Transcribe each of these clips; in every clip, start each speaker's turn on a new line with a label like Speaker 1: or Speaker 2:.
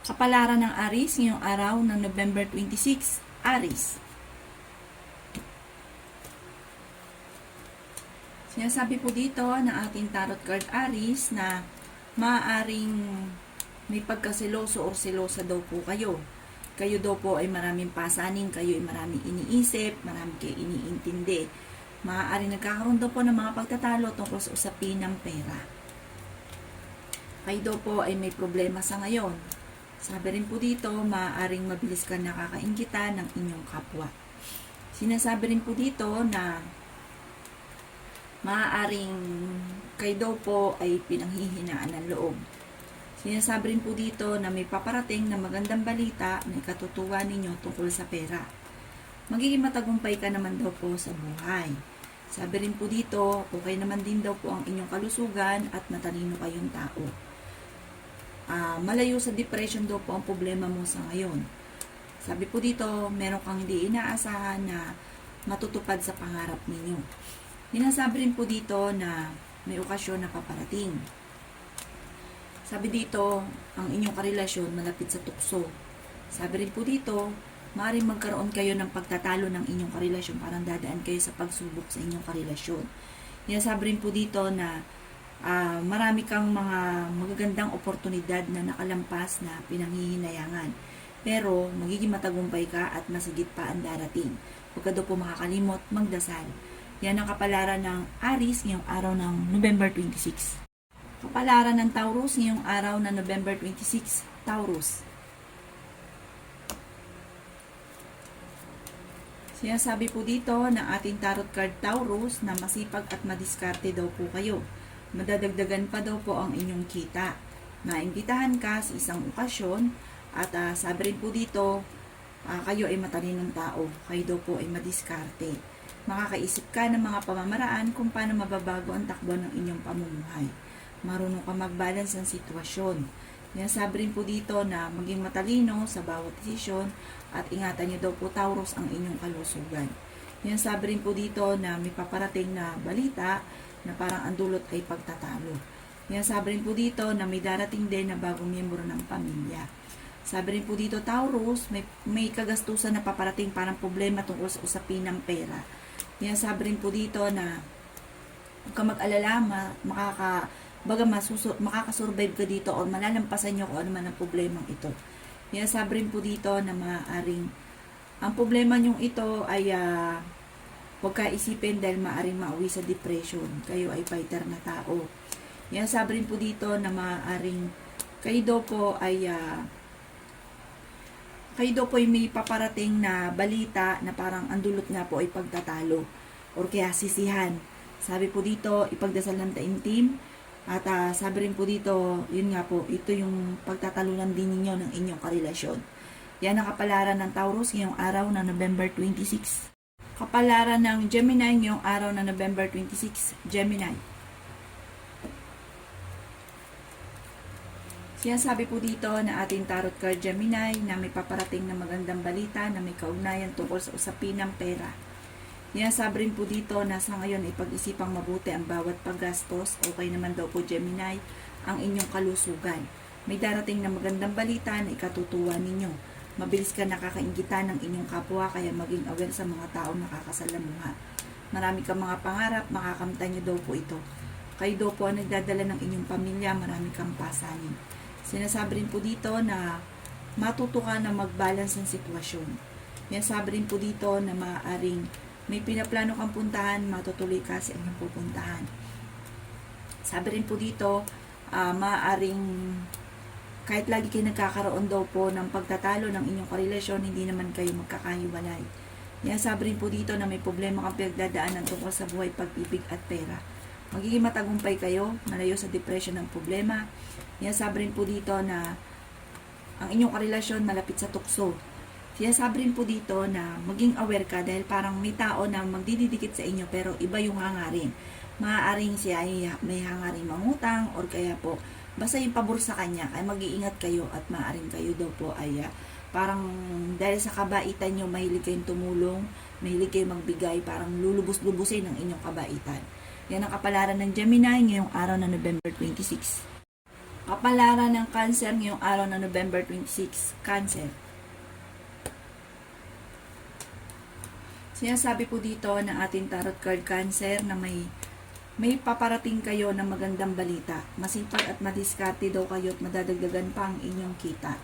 Speaker 1: Kapalaran ng Aries ngayong araw ng November 26, Aries. Sinasabi po dito ng ating tarot card Aries na maaaring may pagkaseloso o selosa daw po kayo. Kayo daw po ay maraming pasaning, kayo ay maraming iniisip, maraming kayo iniintindi. Maaaring nagkakaroon daw po ng mga pagtatalo tungkol sa usapin ng pera. Kayo daw po ay may problema sa ngayon. Sabi rin po dito, maaaring mabilis ka nakakainggitan ng inyong kapwa. Sinasabi rin po dito na maaaring kayo daw po ay pinanghihinaan ng loob. Sinasabi rin po dito na may paparating na magandang balita na ikatutuwa ninyo tungkol sa pera. Magiging matagumpay ka naman daw po sa buhay. Sabi rin po dito, okay naman din daw po ang inyong kalusugan at matalino kayong tao. Malayo sa depression daw po ang problema mo sa ngayon. Sabi po dito, meron kang hindi inaasahan na matutupad sa pangarap ninyo. Sinasabi rin po dito na may okasyon na paparating. Sabi dito, ang inyong karelasyon malapit sa tukso. Sabi rin po dito, maaaring magkaroon kayo ng pagtatalo ng inyong karelasyon, parang dadaan kayo sa pagsubok sa inyong karelasyon. Sinasabi rin po dito na marami kang mga magagandang oportunidad na nakalampas na pinanghihinayangan. Pero magiging matagumpay ka at masigit pa ang darating. Huwag ka daw po makakalimot magdasal. Yan ang kapalaran ng Aries ngayong araw ng November 26. Kapalaran ng Taurus ngayong araw ng November 26, Taurus. Sinasabi po dito ng ating tarot card Taurus na masipag at madiskarte daw po kayo. Madadagdagan pa daw po ang inyong kita. Naimbitahan ka sa isang okasyon at sabi rin po dito, kayo ay matalinong tao. Kayo daw po ay madiskarte. Makakaisip ka ng mga pamamaraan kung paano mababago ang takbo ng inyong pamumuhay. Marunong ka mag-balance ng sitwasyon. Sabi rin po dito na maging matalino sa bawat desisyon at ingatan niyo daw po Taurus ang inyong kalusugan. Sabi rin po dito na may paparating na balita na parang ang dulot ay pagtatalo. Sabi rin po dito na may darating din na bagong miyembro ng pamilya. Sabi rin po dito Taurus, may kagastusan na paparating parang problema tungkol sa usapin ng pera. Sabi rin po dito na huwag ka mag-alala, makakasurvive ka dito o malalampasan nyo kung ano man ang problemang ito. Sabi rin po dito na maaaring ang problema nyong ito ay huwag ka isipin dahil maaaring mauwi sa depression. Kayo ay fighter na tao. Sabi rin po dito na maaaring kayo daw po ay may paparating na balita na parang ang dulot nga po ay pagtatalo or kaya sisihan. Sabi po dito, ipagdasal ng taimtim. At sabi rin po dito, yun nga po, ito yung pagtatalunan din ninyo ng inyong karelasyon. Yan ang kapalaran ng Taurus ngayong araw na November 26. Kapalaran ng Gemini ngayong araw na November 26, Gemini. Sinasabi po dito na ating tarot card Gemini na may paparating na magandang balita na may kaugnayan tungkol sa usapin ng pera. Sinasabi rin po dito na sa ngayon ipag-isipang mabuti ang bawat paggastos. Okay naman daw po Gemini ang inyong kalusugan. May darating na magandang balita na ikatutuwa ninyo. Mabilis ka nakakainggitan ng inyong kapwa kaya maging aware sa mga taong nakakasalamuha. Marami kang mga pangarap, makakamtan nyo daw po ito. Kayo daw po ang nagdadala ng inyong pamilya, marami kang pasanin. Sinasabi rin po dito na matuto ka na mag-balance ng sitwasyon. Sinasabi rin po dito na maaaring may pinaplano kang puntahan, matutuloy ka sa inyong pupuntahan. Sabi rin po dito, maaaring kahit lagi kayo nagkakaroon daw po ng pagtatalo ng inyong karelasyon, hindi naman kayo magkakahiwalay. Sabi rin po dito na may problema kang pinagdadaanan tungkol sa buhay, pag-ibig at pera. Magiging matagumpay kayo, malayo sa depression ng problema. Sabi rin po dito na ang inyong karelasyon malapit sa tukso. Sabi rin po dito na maging aware ka dahil parang may tao na magdididikit sa inyo pero iba yung hangarin. Maaaring siya ay may hangaring mangutang or kaya po basta yung pabor sa kanya ay mag-iingat kayo at maaaring kayo daw po ay parang dahil sa kabaitan nyo mahilig kayong tumulong, mahilig kayong magbigay, parang lulubos-lubusin ang inyong kabaitan. Yan ang kapalaran ng Gemini ngayong araw na November 26. Kapalaran ng Cancer ngayong araw na November 26. Cancer. Sinasabi po dito ng ating tarot card Cancer na may paparating kayo ng magandang balita. Masipag at madiskarte daw kayo at madadagdagan pa ang inyong kita.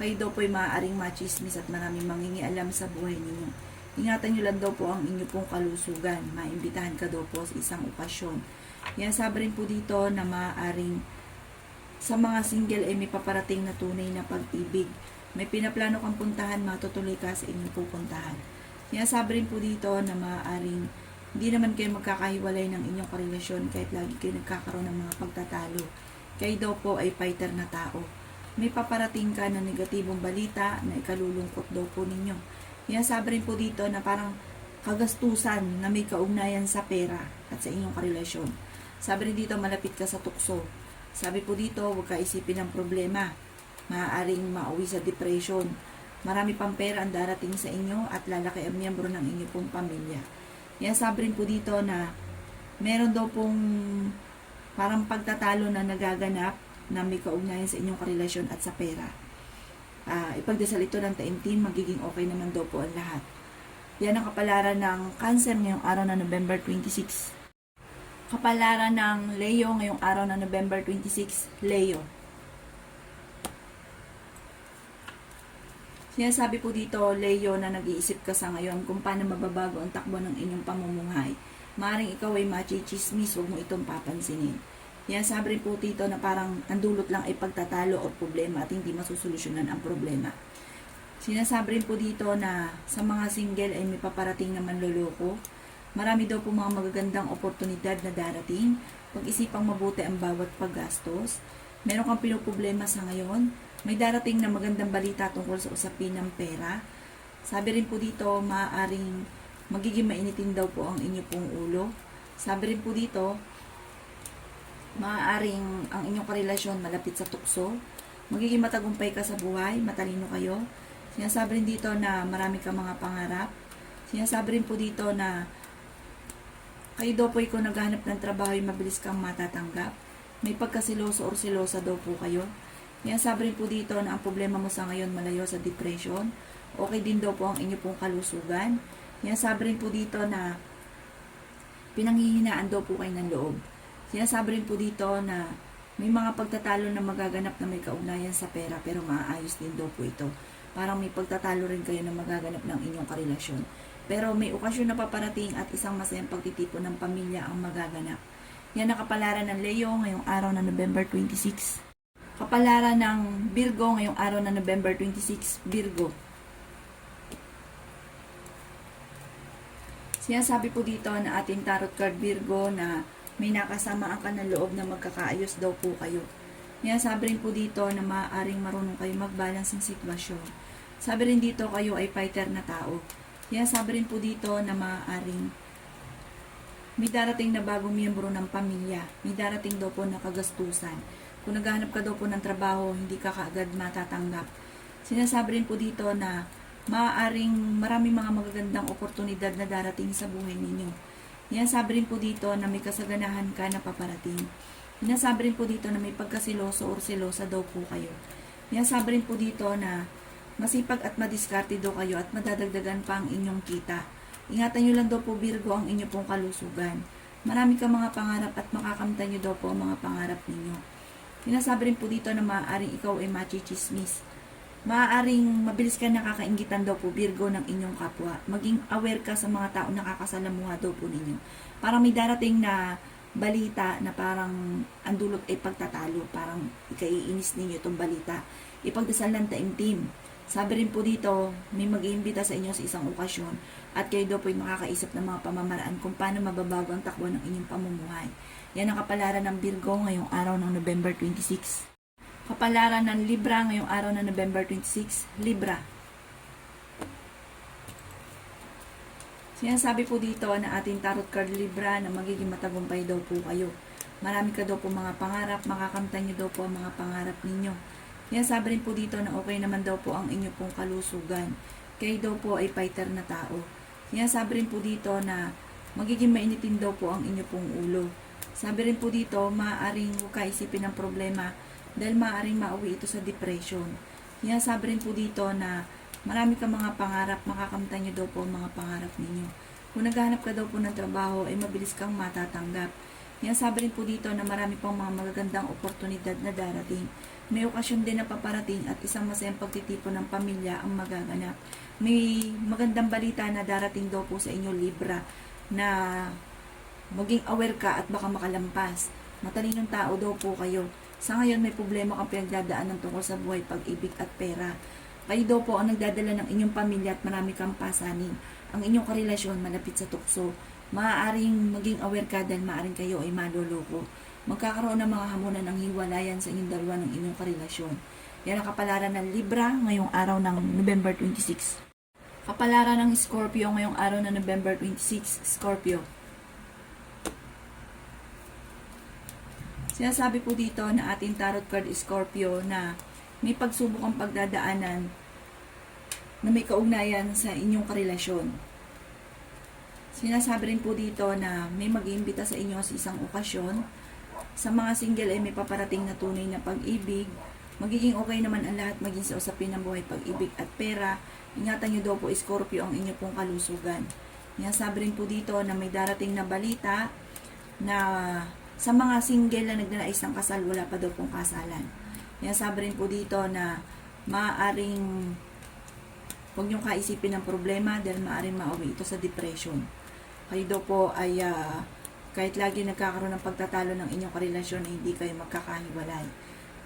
Speaker 1: Kayo daw po ay maaaring machismis at maraming mangingialam sa buhay ninyo. Ingatan nyo lang daw po ang inyo pong kalusugan. Maimbitahan ka daw po sa isang okasyon. Yan, sabi rin po dito na maaaring sa mga single ay may paparating na tunay na pag-ibig. May pinaplano kang puntahan, matutuloy ka sa inyong pupuntahan. Yan, sabi rin po dito na maaaring hindi naman kayo magkakahiwalay ng inyong karelasyon kahit lagi kayo nagkakaroon ng mga pagtatalo. Kayo daw po ay fighter na tao. May paparating ka na negatibong balita na ikalulungkot daw po ninyo. Yan, sabi rin po dito na parang kagastusan na may kaugnayan sa pera at sa inyong karelasyon. Sabi rin dito, malapit ka sa tukso. Sabi po dito, huwag ka isipin ng problema. Maaaring mauwi sa depression. Marami pang pera ang darating sa inyo at lalaki ang miyembro ng inyong pong pamilya. Yan, sabi rin po dito na meron daw pong parang pagtatalo na nagaganap na may kaugnayan sa inyong karelasyon at sa pera. Ipagdasal ito ng taimtim, magiging okay naman daw po ang lahat. Yan ang kapalaran ng Cancer ngayong araw na November 26. Kapalaran ng Leo ngayong araw na November 26. Leo. Sinasabi po dito, Leo, na nag-iisip ka sa ngayon kung paano mababago ang takbo ng inyong pamumuhay. Maaring ikaw ay machismis, huwag mo itong papansinin. Yan, sabi rin po dito na parang ang dulot lang ay pagtatalo o problema at hindi masusolusyonan ang problema. Sinasabi rin po dito na sa mga single ay may paparating na manloloko. Marami daw po mga magagandang oportunidad na darating. Pag-isipang mabuti ang bawat paggastos. Meron kang pinoproblema sa ngayon. May darating na magandang balita tungkol sa usapin ng pera. Sabi rin po dito, maaaring magiging mainitin daw po ang inyo pong ulo. Sabi rin po dito, maaaring ang inyong karelasyon malapit sa tukso. Magiging matagumpay ka sa buhay, matalino kayo. Sinasabi rin dito na marami kang mga pangarap. Sinasabi rin po dito na kayo daw po kung naghahanap ng trabaho ay mabilis kang matatanggap. May pagkasiloso or silosa daw po kayo. Sinasabi rin po dito na ang problema mo sa ngayon malayo sa depression. Okay din daw po ang inyo pong kalusugan. Sinasabi rin po dito na pinanghihinaan daw po kayo ng loob. Sinasabi rin po dito na may mga pagtatalo na magaganap na may kaugnayan sa pera pero maayos din daw po ito. Parang may pagtatalo rin kayo na magaganap ng inyong karelasyon. Pero may okasyon na paparating at isang masayang pagtitipon ng pamilya ang magaganap. Yan ang kapalaran ng Leo ngayong araw na November 26. Kapalaran ng Virgo ngayong araw na November 26. Virgo. Sinasabi po dito na ating tarot card Virgo na may nakasamaan ka ng loob na magkakaayos daw po kayo. Sinasabi rin po dito na maaaring marunong kayo mag-balance ng sitwasyon. Sabi rin dito kayo ay fighter na tao. Sinasabi rin po dito na maaaring may darating na bagong miyembro ng pamilya. May darating daw po na kagastusan. Kung naghahanap ka daw po ng trabaho, hindi ka kaagad matatanggap. Sinasabi rin po dito na maaaring maraming mga magagandang oportunidad na darating sa buhay ninyo. Sinasabi rin po dito na may kasaganahan ka na paparating. Sinasabi rin po dito na may pagkasiloso or silosa daw po kayo. Sinasabi rin po dito na masipag at madiskarte daw kayo at madadagdagan pa ang inyong kita. Ingatan nyo lang daw po Virgo ang inyong pong kalusugan. Marami kang mga pangarap at makakamtan nyo daw po ang mga pangarap ninyo. Sinasabi rin po dito na maaaring ikaw ay machismis. Maaaring mabilis ka nakakaingitan daw po Virgo ng inyong kapwa. Maging aware ka sa mga tao nakakasalamuha daw po ninyo. Parang may darating na balita na parang ang dulot ay pagtatalo. Parang ikaiinis ninyo itong balita. Ipagdasal ng taimtim. Sabi rin po dito, may mag-iimbita sa inyo sa isang okasyon at kayo daw po ay makakaisip ng mga pamamaraan kung paano mababago ang takbo ng inyong pamumuhay. Yan ang kapalaran ng Virgo ngayong araw ng November 26. Kapalaran ng Libra ngayong araw ng November 26. Libra. Sinasabi po dito na ating tarot card Libra na magiging matagumpay daw po kayo. Marami ka daw po mga pangarap, makakamtan nyo daw po ang mga pangarap ninyo. Sinasabi rin po dito na okay naman daw po ang inyo pong kalusugan. Kayo daw po ay fighter na tao. Sinasabi rin po dito na magiging mainitin daw po ang inyo pong ulo. Sabi rin po dito, maaaring huwag ka isipin ng problema. dahil maaaring mauwi ito sa depression. Sinasabi rin po dito na marami kang mga pangarap, makakamtan nyo daw po ang mga pangarap ninyo. Kung naghahanap ka daw po ng trabaho, ay mabilis kang matatanggap. Sinasabi rin po dito na marami pang mga magagandang oportunidad na darating. May okasyon din na paparating at isang masayang pagtitipon ng pamilya ang magaganap. May magandang balita na darating daw po sa inyo, Libra, na maging aware ka at baka makalampas. Matalinong tao daw po kayo. Sa ngayon may problema kang pinagdadaanan tungkol sa buhay, pag-ibig at pera. Kayo daw po ang nagdadala ng inyong pamilya at marami kang pasanin. Ang inyong karelasyon malapit sa tukso. Maaaring maging aware ka dahil maaaring kayo ay maloloko. Magkakaroon ng mga hamunan ng hiwalayan sa inyong dalawa ng inyong karelasyon. Yan ang kapalaran ng Libra ngayong araw ng November 26. Kapalaran ng Scorpio ngayong araw ng November 26. Scorpio. Sinasabi po dito na ating tarot card Scorpio na may pagsubok ang pagdadaanan na may kaugnayan sa inyong karelasyon. Sinasabi rin po dito na may mag-iimbita sa inyo sa isang okasyon. Sa mga single ay may paparating na tunay na pag-ibig. Magiging okay naman ang lahat maging sa usapin ng buhay, pag-ibig at pera. Ingatan nyo daw po Scorpio ang inyo pong kalusugan. Sinasabi rin po dito na may darating na balita na sa mga single na nagnanais ng kasal, wala pa daw pong kasalan. Sinasabi rin po dito na maaaring huwag niyong kaisipin ng problema dahil maaaring mauwi ito sa depression. Kayo daw po ay kahit lagi nagkakaroon ng pagtatalo ng inyong karelasyon ay hindi kayo magkakahiwalay.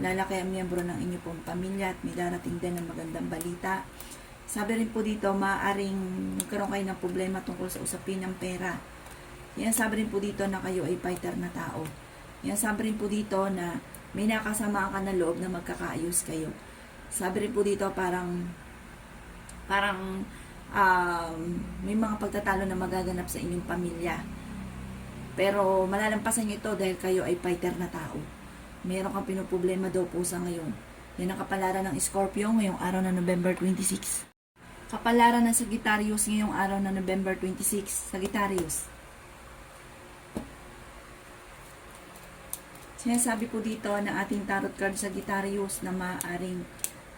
Speaker 1: Lalaki ang miyembro ng inyong pong pamilya at may darating din ng magandang balita. Sabi rin po dito, maaaring magkaroon kayo ng problema tungkol sa usapin ng pera. Sabi rin po dito na kayo ay fighter na tao. Sabi rin po dito na may nakasamaan ka na loob na magkakaayos kayo. Sabi rin po dito parang may mga pagtatalo na magaganap sa inyong pamilya. Pero malalampasan nyo ito dahil kayo ay fighter na tao. Meron kang pinoproblema daw po sa ngayon. Yan ang kapalaran ng Scorpio ngayong araw na November 26. Kapalaran ng Sagittarius ngayong araw na November 26. Sagittarius. Sinasabi po dito na ating tarot card Sagittarius na maaaring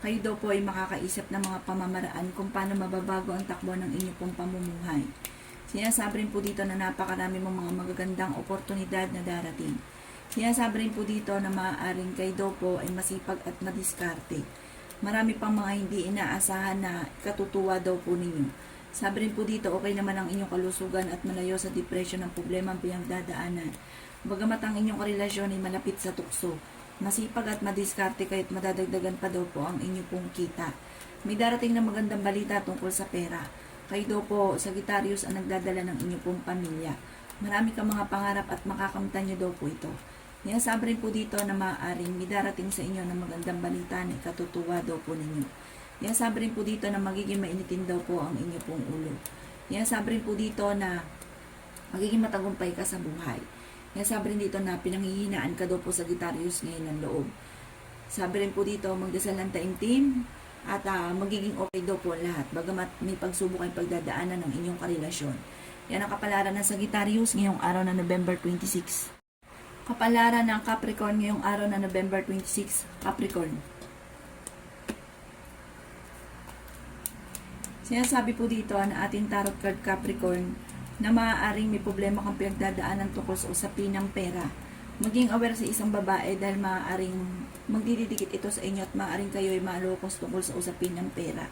Speaker 1: kayo daw po ay makakaisip ng mga pamamaraan kung paano mababago ang takbo ng inyong pong pamumuhay. Sinasabi rin po dito na napakarami mong mga magagandang oportunidad na darating. Sinasabi rin po dito na maaaring kayo daw po ay masipag at madiskarte. Marami pang mga hindi inaasahan na katutuwa daw po ninyo. Sabi rin po dito, okay naman ang inyong kalusugan at malayo sa depression ng problema ang pinagdadaanan. Bagamat ang inyong karelasyon ay malapit sa tukso, masipag at madiskarte kayo at madadagdagan pa daw po ang inyong pong kita. May darating na magandang balita tungkol sa pera. Kayo daw po, Sagittarius, ang nagdadala ng inyong pong pamilya. Marami kang mga pangarap at makakamtan nyo daw po ito. Sabi rin po dito na maaaring may darating sa inyo ng magandang balita na ikatutuwa daw po ninyo. Sabi rin po dito na magiging mainitin daw po ang inyong pong ulo. Sabi rin po dito na magiging matagumpay ka sa buhay. Sabi rin dito na pinanghihinaan ka daw po Sagittarius ngayon ng loob. Sabi rin po dito, magdasal ng taimtim at magiging okay daw po lahat. Bagamat may pagsubok ay pagdadaanan ng inyong karelasyon. Yan ang kapalaran ng Sagittarius ngayong araw na November 26. Kapalaran ng Capricorn ngayong araw na November 26. Capricorn. Sinasabi po dito na ating tarot card Capricorn na maaaring may problema kang pinagdadaanan tungkol sa usapin ng pera. Maging aware sa isang babae dahil maaaring magdidikit ito sa inyo at maaaring kayo ay malokos tungkol sa usapin ng pera.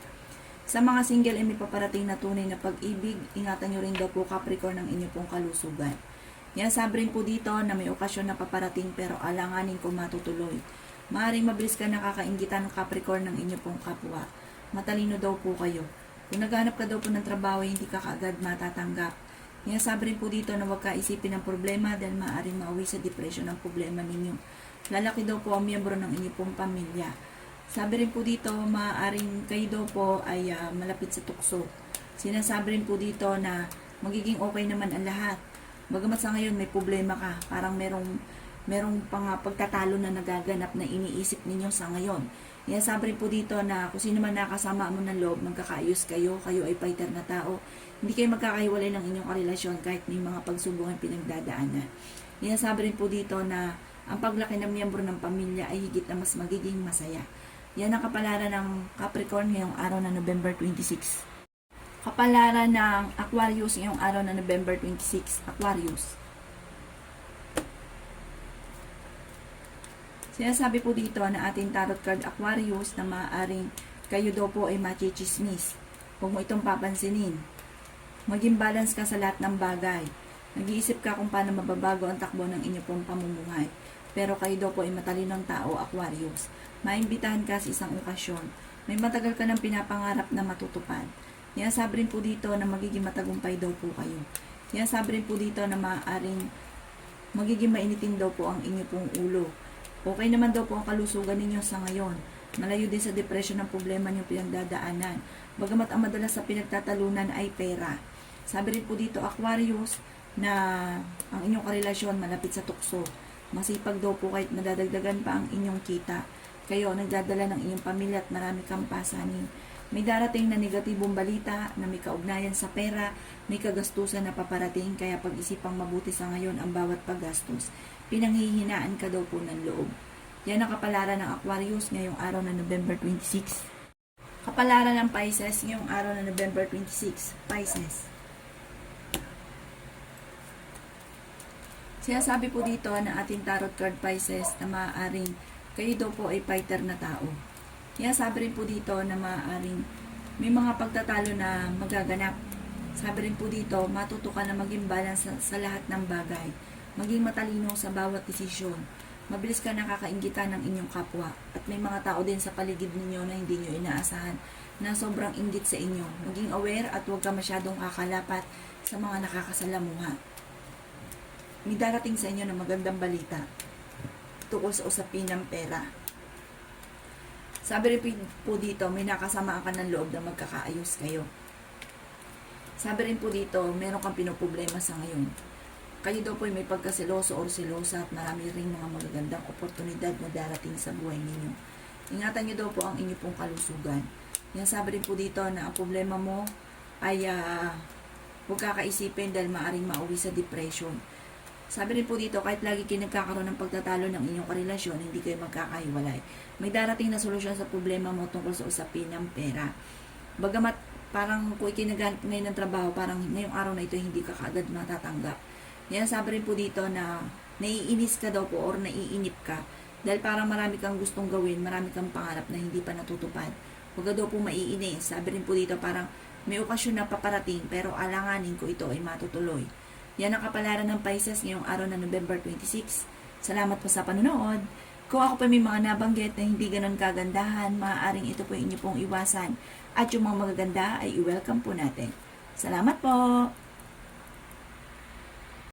Speaker 1: Sa mga single ay may paparating na tunay na pag-ibig, ingatan nyo rin daw po Capricorn ang inyong pong kalusugan. Sabi rin po dito na may okasyon na paparating pero alanganin kung matutuloy. Maaaring mabilis ka nakakaingitan ng Capricorn ng inyong pong kapwa. Matalino daw po kayo. Kung naghanap ka daw po ng trabaho, hindi ka kaagad matatanggap. Sabi rin po dito na huwag ka isipin ng problema dahil maaaring mauwi sa depression ang problema ninyo. Lalaki daw po ang miyembro ng inyong pong pamilya. Sabi rin po dito, maaaring kayo daw po ay malapit sa tukso. Sinasabi rin po dito na magiging okay naman ang lahat. Bagamat sa ngayon may problema ka, parang merong pang pagtatalo na nagaganap na iniisip ninyo sa ngayon. Sabi rin po dito na kung sino man nakasama mo ng loob, magkakaayos kayo ay fighter na tao. Hindi kayo magkakahiwalay ng inyong karelasyon kahit may mga pagsubok ang pinagdadaanan. Sabi rin po dito na ang paglaki ng miyembro ng pamilya ay higit na mas magiging masaya. Yan ang kapalaran ng Capricorn ngayong araw na November 26. Kapalaran ng Aquarius ngayong araw na November 26. Aquarius. Sinasabi po dito na ating tarot card Aquarius na maaaring kayo daw po ay machichismis. Huwag mo itong papansinin. Maging balance ka sa lahat ng bagay. Nag-iisip ka kung paano mababago ang takbo ng inyo pong pamumuhay. Pero kayo daw po ay matalinong tao, Aquarius. Maimbitahan ka sa isang okasyon. May matagal ka ng pinapangarap na matutupad. Sinasabi rin po dito na magiging matagumpay daw po kayo. Sinasabi rin po dito na maaaring magiging mainitin daw po ang inyo pong ulo. Okay naman daw po ang kalusugan ninyo sa ngayon. Malayo din sa depression ng problema niyong pinagdadaanan. Bagamat ang madalas sa pinagtatalunan ay pera. Sabi rin po dito, Aquarius, na ang inyong karelasyon malapit sa tukso. Masipag daw po kahit nadadagdagan pa ang inyong kita. Kayo nagdadala ng inyong pamilya at marami kang pasanin. May darating na negatibong balita na may kaugnayan sa pera, may kagastusan na paparating, kaya pag-isipang mabuti sa ngayon ang bawat paggastos. Pinanghihinaan ka daw po ng loob. Yan ang kapalaran ng Aquarius ngayong araw na November 26. Kapalaran ng Pisces ngayong araw na November 26. Pisces. Sinasabi po dito na ating tarot card Pisces na maaaring kayo daw po ay fighter na tao. Sabi rin po dito na maaaring may mga pagtatalo na magaganap. Sabi rin po dito, matuto ka na maging balance sa lahat ng bagay. Maging matalino sa bawat desisyon. Mabilis ka nakakainggitan ng inyong kapwa. At may mga tao din sa paligid ninyo na hindi nyo inaasahan na sobrang inggit sa inyo. Maging aware at huwag ka masyadong kakalapat sa mga nakakasalamuha. May darating sa inyo na magandang balita tungkol sa usapin ng pera. Sabi rin po dito, may nakasamaan ka ng loob na magkakaayos kayo. Sabi rin po dito, meron kang pinoproblema sa ngayon. Kayo daw po may pagkaseloso o selosa at marami rin mga magagandang oportunidad na darating sa buhay ninyo. Ingatan niyo daw po ang inyo pong kalusugan. Sabi rin po dito na ang problema mo ay huwag kakaisipin dahil maaaring mauwi sa depression. Sabi rin po dito, kahit lagi kayo nagkakaroon ng pagtatalo ng inyong karelasyon, hindi kayo magkakahiwalay. May darating na solusyon sa problema mo tungkol sa usapin ng pera. Bagamat parang kung ikinaganap ngayon ng trabaho, parang ngayong araw na ito hindi ka kaagad matatanggap. Sabi rin po dito na naiinis ka daw po or naiinip ka dahil parang marami kang gustong gawin, marami kang pangarap na hindi pa natutupad. Huwag daw po maiinis. Sabi rin po dito parang may okasyon na paparating pero alanganin ko ito ay matutuloy. Yan ang kapalaran ng Pisces ngayong araw na November 26. Salamat po sa panonood. Kung ako pa may mga nabanggit na hindi ganon kagandahan, maaaring ito po inyo pong iwasan. At yung mga magaganda ay i-welcome po natin. Salamat po!